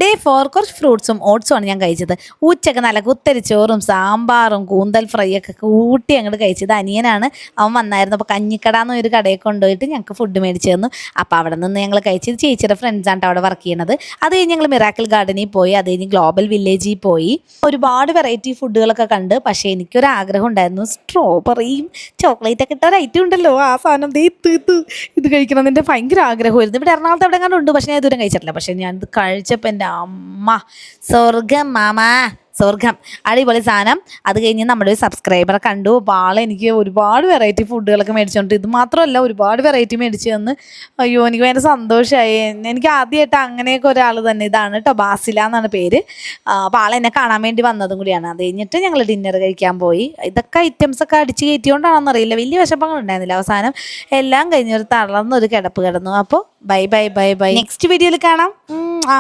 Day 4 കുറച്ച് ഫ്രൂട്ട്സും ഓട്സുമാണ് ഞാൻ കഴിച്ചത്. ഉച്ചക്ക് നല്ല കുത്തരിച്ചോറും സാമ്പാറും കൂന്തൽ ഫ്രൈ ഒക്കെ കൂട്ടി അങ്ങോട്ട് കഴിച്ചത്. അനിയനാണ്, അവൻ വന്നായിരുന്നു. അപ്പോൾ കഞ്ഞിക്കട എന്നൊരു കടയിൽ കൊണ്ടുപോയിട്ട് ഞങ്ങൾക്ക് ഫുഡ് മേടിച്ച് തന്നു. അപ്പോൾ അവിടെ നിന്ന് ഞങ്ങൾ കഴിച്ചത്. ചേച്ചിയുടെ ഫ്രണ്ട്സാണ് അവിടെ വർക്ക് ചെയ്യുന്നത്. അത് കഴിഞ്ഞ് ഞങ്ങൾ മിറാക്കിൾ ഗാർഡനിൽ പോയി. അത് കഴിഞ്ഞ് ഗ്ലോബൽ വില്ലേജിൽ പോയി. ഒരുപാട് വെറൈറ്റി ഫുഡുകളൊക്കെ കണ്ട്. പക്ഷേ എനിക്കൊരു ആഗ്രഹം ഉണ്ടായിരുന്നു, സ്ട്രോബെറിയും ചോക്ലേറ്റ് ഒക്കെ ഇട്ട ഒരു ഐറ്റം ഉണ്ടല്ലോ, ആ സാധനം ഇത് കഴിക്കണം എന്ന് എൻ്റെ ഭയങ്കര ആഗ്രഹമായിരുന്നു. ഇവിടെ എറണാകുളത്ത് എവിടെ കണ്ടുണ്ട്, പക്ഷേ ഞാൻ ഇതുവരെ കഴിച്ചിട്ടില്ല. പക്ഷേ ഞാനിത് കഴിച്ചപ്പോൾ എൻ്റെ അമ്മ, സ്വർഗം മാമാ, സ്വർഗം, അടിപൊളി സാധനം. അത് കഴിഞ്ഞ് നമ്മുടെ ഒരു സബ്സ്ക്രൈബറെ കണ്ടു. അപ്പോൾ ആളെ എനിക്ക് ഒരുപാട് വെറൈറ്റി ഫുഡുകളൊക്കെ മേടിച്ചുകൊണ്ട്, ഇത് മാത്രമല്ല ഒരുപാട് വെറൈറ്റി മേടിച്ച് തന്ന്. അയ്യോ, എനിക്ക് ഭയങ്കര സന്തോഷമായി. എനിക്ക് ആദ്യമായിട്ട് അങ്ങനെയൊക്കെ ഒരാൾ തന്നെ. ഇതാണ് കേട്ടോ, ബാസില എന്നാണ് പേര്. അപ്പോൾ ആളെന്നെ കാണാൻ വേണ്ടി വന്നതും കൂടിയാണ്. അത് കഴിഞ്ഞിട്ട് ഞങ്ങൾ ഡിന്നർ കഴിക്കാൻ പോയി. ഇതൊക്കെ ഐറ്റംസൊക്കെ അടിച്ച് കയറ്റിയോണ്ടാണെന്നറിയില്ല, വലിയ വിശപ്പങ്ങൾ ഉണ്ടായിരുന്നില്ല. അവസാനം എല്ലാം കഴിഞ്ഞൊരു തളർന്നൊരു കിടപ്പ് കിടന്നു. അപ്പോൾ bye bye bye bye, next വീഡിയോയിൽ കാണാം. ആ